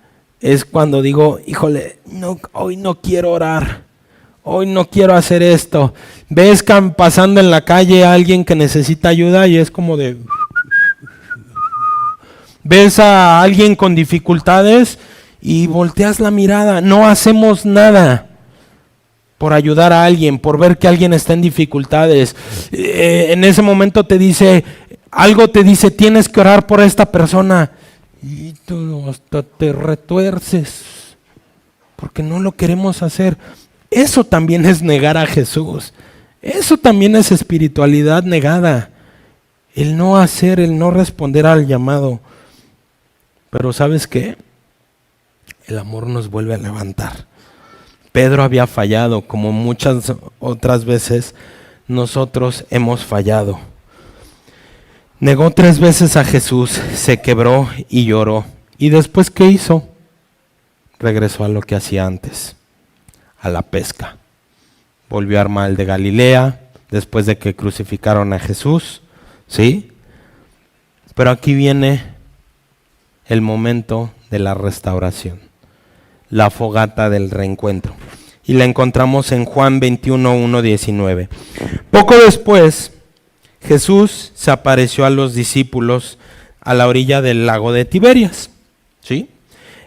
es cuando digo: híjole, no, hoy no quiero orar. Hoy no quiero hacer esto. Ves pasando en la calle a alguien que necesita ayuda y es como de... Ves a alguien con dificultades y volteas la mirada. No hacemos nada por ayudar a alguien, por ver que alguien está en dificultades. En ese momento te dice, tienes que orar por esta persona. Y tú hasta te retuerces porque no lo queremos hacer. Eso también es negar a Jesús. Eso también es espiritualidad negada. El no hacer, el no responder al llamado. Pero ¿sabes qué? El amor nos vuelve a levantar. Pedro había fallado, como muchas otras veces nosotros hemos fallado. Negó 3 veces a Jesús, se quebró y lloró. ¿Y después qué hizo? Regresó a lo que hacía antes. A la pesca. Volvió al mar de Galilea después de que crucificaron a Jesús, ¿sí? Pero aquí viene el momento de la restauración, la fogata del reencuentro. Y la encontramos en Juan 21:1-19. Poco después, Jesús se apareció a los discípulos a la orilla del lago de Tiberias, ¿sí?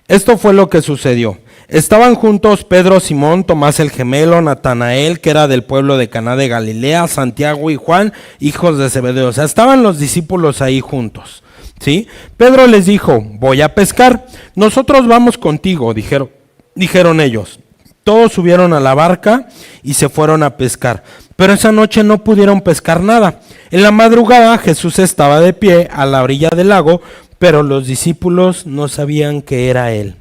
Esto fue lo que sucedió. Estaban juntos Pedro, Simón, Tomás el gemelo, Natanael, que era del pueblo de Caná de Galilea, Santiago y Juan, hijos de Zebedeo. O sea, estaban los discípulos ahí juntos, ¿sí? Pedro les dijo: voy a pescar. Nosotros vamos contigo, dijeron ellos. Todos subieron a la barca y se fueron a pescar. Pero esa noche no pudieron pescar nada. En la madrugada Jesús estaba de pie a la orilla del lago, pero los discípulos no sabían que era él.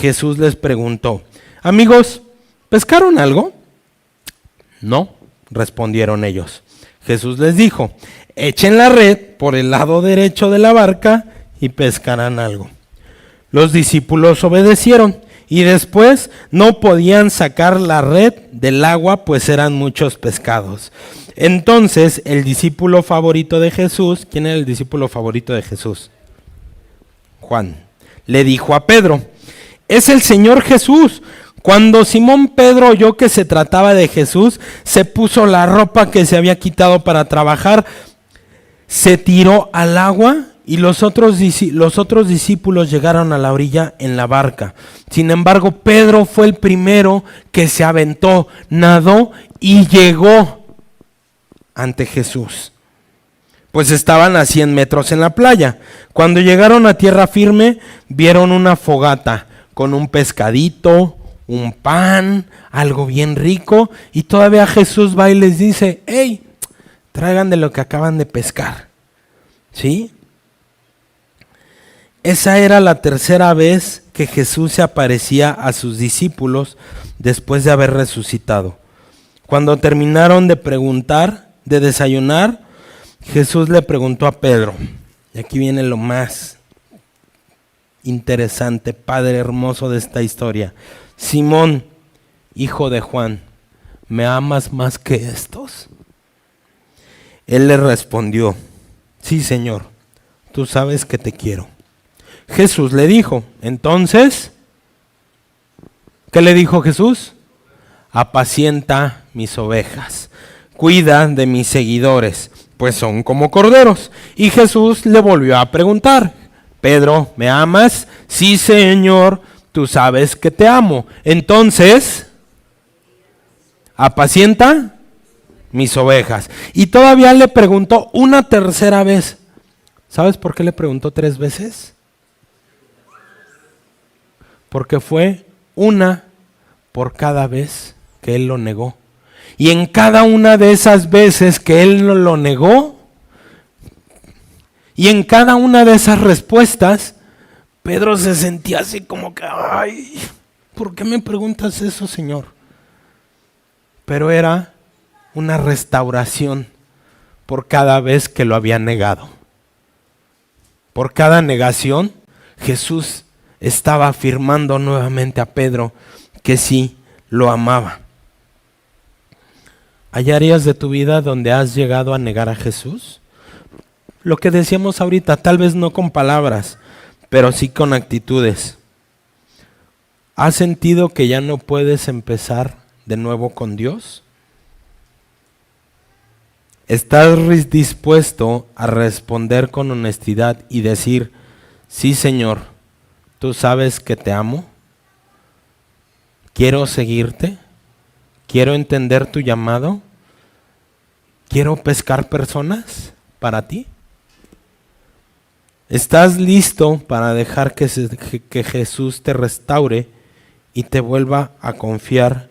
Jesús les preguntó: amigos, ¿pescaron algo? No, respondieron ellos. Jesús les dijo: echen la red por el lado derecho de la barca y pescarán algo. Los discípulos obedecieron y después no podían sacar la red del agua, pues eran muchos pescados. Entonces el discípulo favorito de Jesús, ¿quién era el discípulo favorito de Jesús? Juan. Le dijo a Pedro: es el Señor Jesús. Cuando Simón Pedro oyó que se trataba de Jesús, se puso la ropa que se había quitado para trabajar, se tiró al agua y los otros discípulos llegaron a la orilla en la barca. Sin embargo, Pedro fue el primero que se aventó, nadó y llegó ante Jesús. Pues estaban a 100 metros en la playa. Cuando llegaron a tierra firme, vieron una fogata con un pescadito, un pan, algo bien rico, y todavía Jesús va y les dice: hey, traigan de lo que acaban de pescar, ¿sí? Esa era la tercera vez que Jesús se aparecía a sus discípulos después de haber resucitado. Cuando terminaron de desayunar, Jesús le preguntó a Pedro, y aquí viene lo más interesante, padre hermoso de esta historia: Simón, hijo de Juan, ¿me amas más que estos? Él le respondió: sí, Señor, tú sabes que te quiero. Jesús le dijo, entonces, ¿qué le dijo Jesús? Apacienta mis ovejas, cuida de mis seguidores, pues son como corderos. Y Jesús le volvió a preguntar, Pedro, ¿me amas? Sí, Señor, tú sabes que te amo. Entonces, apacienta mis ovejas. Y todavía le preguntó una tercera vez. ¿Sabes por qué le preguntó 3 veces? Porque fue una por cada vez que él lo negó. Y en cada una de esas veces que él no lo negó, y en cada una de esas respuestas, Pedro se sentía así como que, ay, ¿por qué me preguntas eso, Señor? Pero era una restauración por cada vez que lo había negado. Por cada negación, Jesús estaba afirmando nuevamente a Pedro que sí lo amaba. ¿Hay áreas de tu vida donde has llegado a negar a Jesús? Lo que decíamos ahorita, tal vez no con palabras, pero sí con actitudes. ¿Has sentido que ya no puedes empezar de nuevo con Dios? ¿Estás dispuesto a responder con honestidad y decir, sí, Señor, tú sabes que te amo? Quiero seguirte, quiero entender tu llamado, quiero pescar personas para ti. ¿Estás listo para dejar que Jesús te restaure y te vuelva a confiar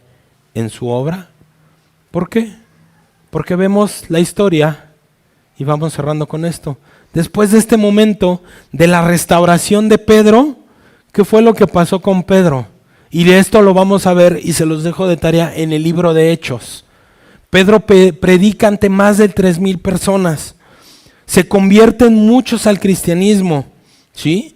en su obra? ¿Por qué? Porque vemos la historia y vamos cerrando con esto. Después de este momento de la restauración de Pedro, ¿qué fue lo que pasó con Pedro? Y de esto lo vamos a ver y se los dejo de tarea en el libro de Hechos. Pedro predica ante más de 3,000 personas. Se convierten muchos al cristianismo, ¿sí?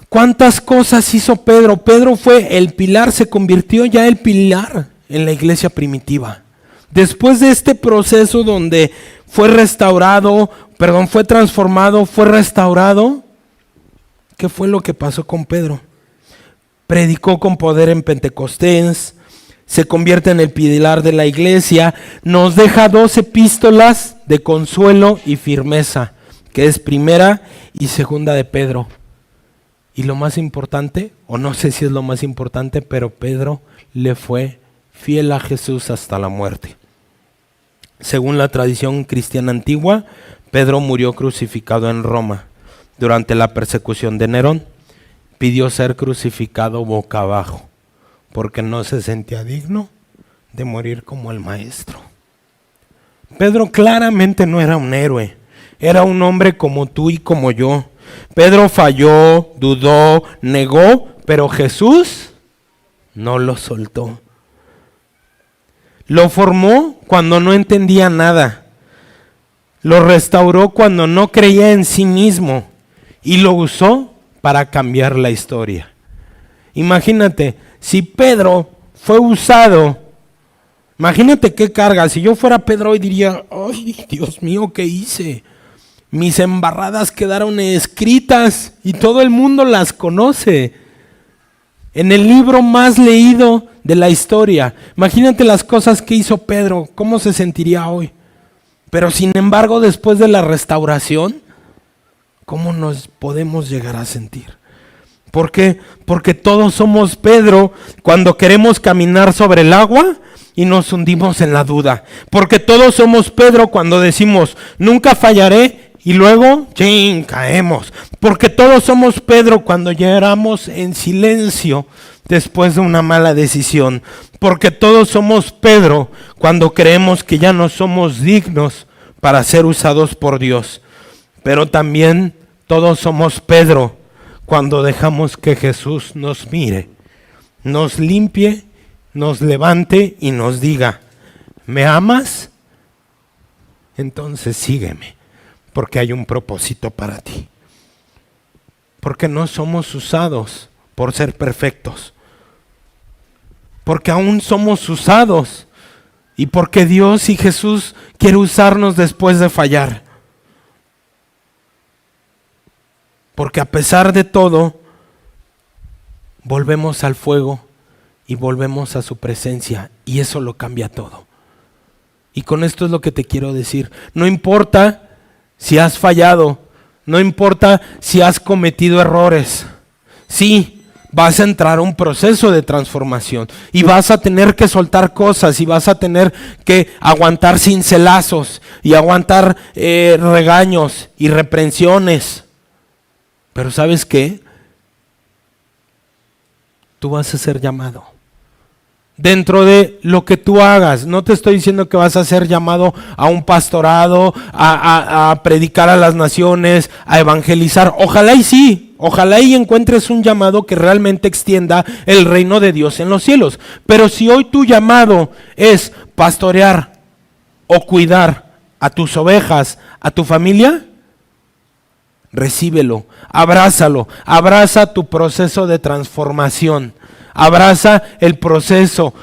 ¿Cuántas cosas hizo Pedro? Pedro fue el pilar, se convirtió ya el pilar en la iglesia primitiva. Después de este proceso donde fue transformado, fue restaurado, ¿qué fue lo que pasó con Pedro? Predicó con poder en Pentecostés, se convierte en el pilar de la iglesia, nos deja 2 epístolas de consuelo y firmeza, que es primera y segunda de Pedro. Y lo más importante, o no sé si es lo más importante, pero Pedro le fue fiel a Jesús hasta la muerte. Según la tradición cristiana antigua, Pedro murió crucificado en Roma durante la persecución de Nerón. Pidió ser crucificado boca abajo, porque no se sentía digno de morir como el maestro. Pedro claramente no era un héroe, era un hombre como tú y como yo. Pedro falló, dudó, negó, pero Jesús no lo soltó. Lo formó cuando no entendía nada. Lo restauró cuando no creía en sí mismo y lo usó para cambiar la historia. Imagínate, si Pedro fue usado, imagínate qué carga. Si yo fuera Pedro hoy diría, ay, Dios mío, ¿qué hice? Mis embarradas quedaron escritas y todo el mundo las conoce. En el libro más leído de la historia. Imagínate las cosas que hizo Pedro, ¿cómo se sentiría hoy? Pero sin embargo, después de la restauración, ¿cómo nos podemos llegar a sentir? ¿Por qué? Porque todos somos Pedro cuando queremos caminar sobre el agua y nos hundimos en la duda. Porque todos somos Pedro cuando decimos, nunca fallaré, y luego, caemos. Porque todos somos Pedro cuando lloramos en silencio después de una mala decisión. Porque todos somos Pedro cuando creemos que ya no somos dignos para ser usados por Dios. Pero también todos somos Pedro cuando dejamos que Jesús nos mire, nos limpie, nos levante y nos diga, ¿me amas? Entonces sígueme, porque hay un propósito para ti. Porque no somos usados por ser perfectos. Porque aún somos usados y porque Dios y Jesús quiere usarnos después de fallar. Porque a pesar de todo, volvemos al fuego y volvemos a su presencia, y eso lo cambia todo. Y con esto es lo que te quiero decir. No importa si has fallado, no importa si has cometido errores. Sí, vas a entrar a un proceso de transformación y vas a tener que soltar cosas y vas a tener que aguantar cincelazos y aguantar regaños y reprensiones. Pero ¿sabes qué? Tú vas a ser llamado. Dentro de lo que tú hagas, no te estoy diciendo que vas a ser llamado a un pastorado, a predicar a las naciones, a evangelizar. Ojalá y sí, ojalá y encuentres un llamado que realmente extienda el reino de Dios en los cielos. Pero si hoy tu llamado es pastorear o cuidar a tus ovejas, a tu familia, recíbelo, abrázalo, abraza tu proceso de transformación, abraza el proceso,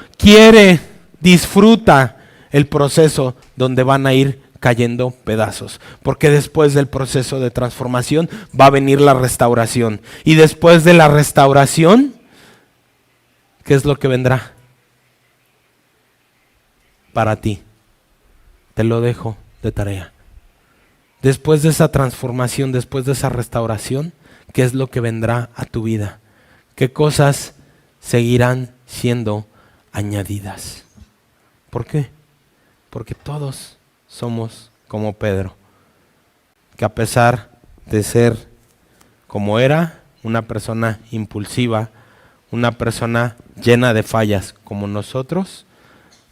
disfruta el proceso donde van a ir cayendo pedazos, porque después del proceso de transformación va a venir la restauración, y después de la restauración, ¿qué es lo que vendrá para ti? Te lo dejo de tarea. Después de esa transformación, después de esa restauración, ¿qué es lo que vendrá a tu vida? ¿Qué cosas seguirán siendo añadidas? ¿Por qué? Porque todos somos como Pedro, que a pesar de ser como era, una persona impulsiva, una persona llena de fallas como nosotros,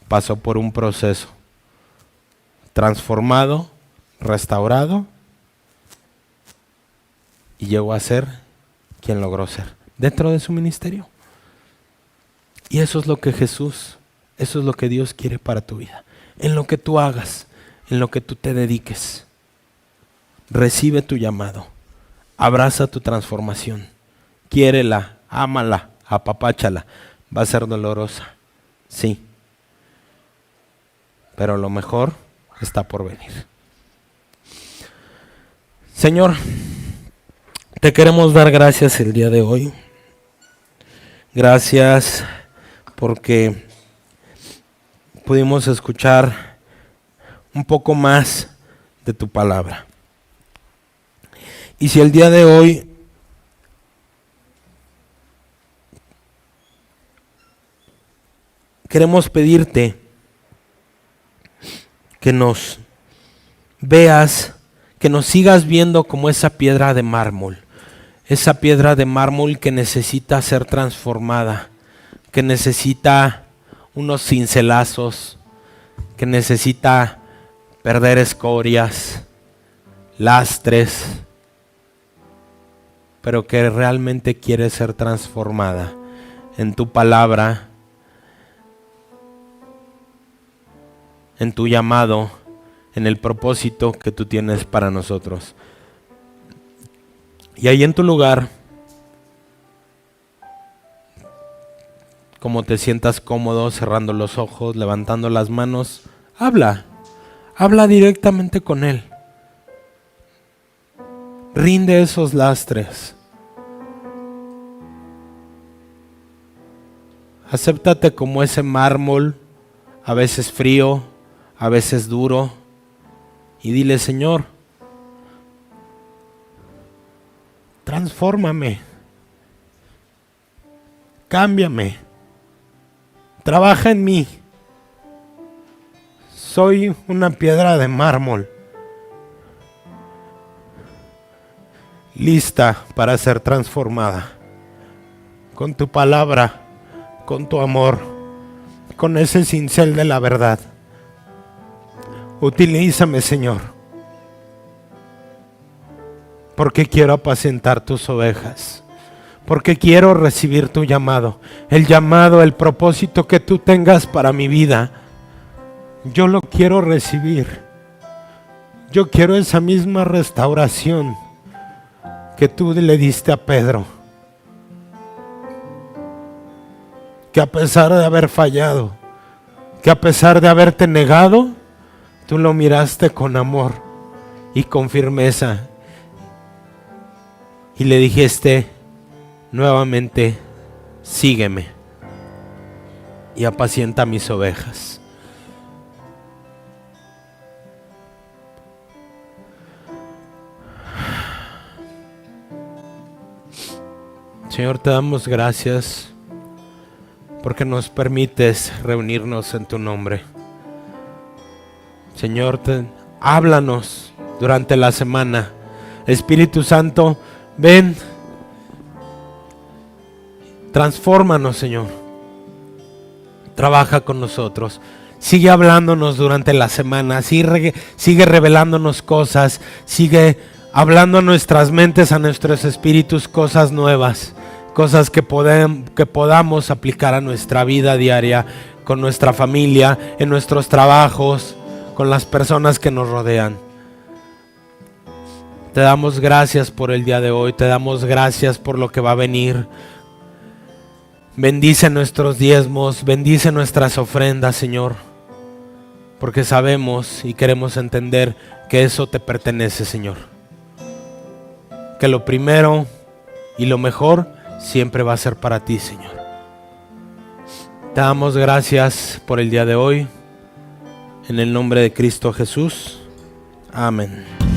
pasó por un proceso transformado, restaurado, y llegó a ser quien logró ser dentro de su ministerio. Y eso es lo que Jesús, eso es lo que Dios quiere para tu vida. En lo que tú hagas, en lo que tú te dediques, recibe tu llamado, abraza tu transformación, quiérela, ámala, apapáchala. Va a ser dolorosa, sí, pero lo mejor está por venir. Señor, te queremos dar gracias el día de hoy. Gracias porque pudimos escuchar un poco más de tu palabra. Y si el día de hoy queremos pedirte que nos veas, que nos sigas viendo como esa piedra de mármol que necesita ser transformada, que necesita unos cincelazos, que necesita perder escorias, lastres, pero que realmente quiere ser transformada en tu palabra, en tu llamado, en el propósito que tú tienes para nosotros. Y ahí en tu lugar, como te sientas cómodo, cerrando los ojos, levantando las manos, habla directamente con Él. Rinde esos lastres. Acéptate como ese mármol, a veces frío, a veces duro, y dile: Señor, transfórmame, cámbiame, trabaja en mí. Soy una piedra de mármol, lista para ser transformada con tu palabra, con tu amor, con ese cincel de la verdad. Utilízame, Señor, porque quiero apacentar tus ovejas, porque quiero recibir tu llamado, el propósito que tú tengas para mi vida. Yo lo quiero recibir. Yo quiero esa misma restauración que tú le diste a Pedro, que a pesar de haber fallado, que a pesar de haberte negado, tú lo miraste con amor y con firmeza y le dijiste nuevamente, sígueme y apacienta mis ovejas. Señor, te damos gracias porque nos permites reunirnos en tu nombre. Señor, háblanos durante la semana. Espíritu Santo, ven, transfórmanos, Señor. Trabaja con nosotros. Sigue hablándonos durante la semana. Sigue revelándonos cosas. Sigue hablando a nuestras mentes, a nuestros espíritus, cosas nuevas. Cosas que podamos aplicar a nuestra vida diaria, con nuestra familia, en nuestros trabajos, con las personas que nos rodean. Te damos gracias por el día de hoy. Te damos gracias por lo que va a venir. Bendice nuestros diezmos, bendice nuestras ofrendas, Señor, porque sabemos y queremos entender que eso te pertenece, Señor. Que lo primero y lo mejor siempre va a ser para ti, Señor. Te damos gracias por el día de hoy. En el nombre de Cristo Jesús. Amén.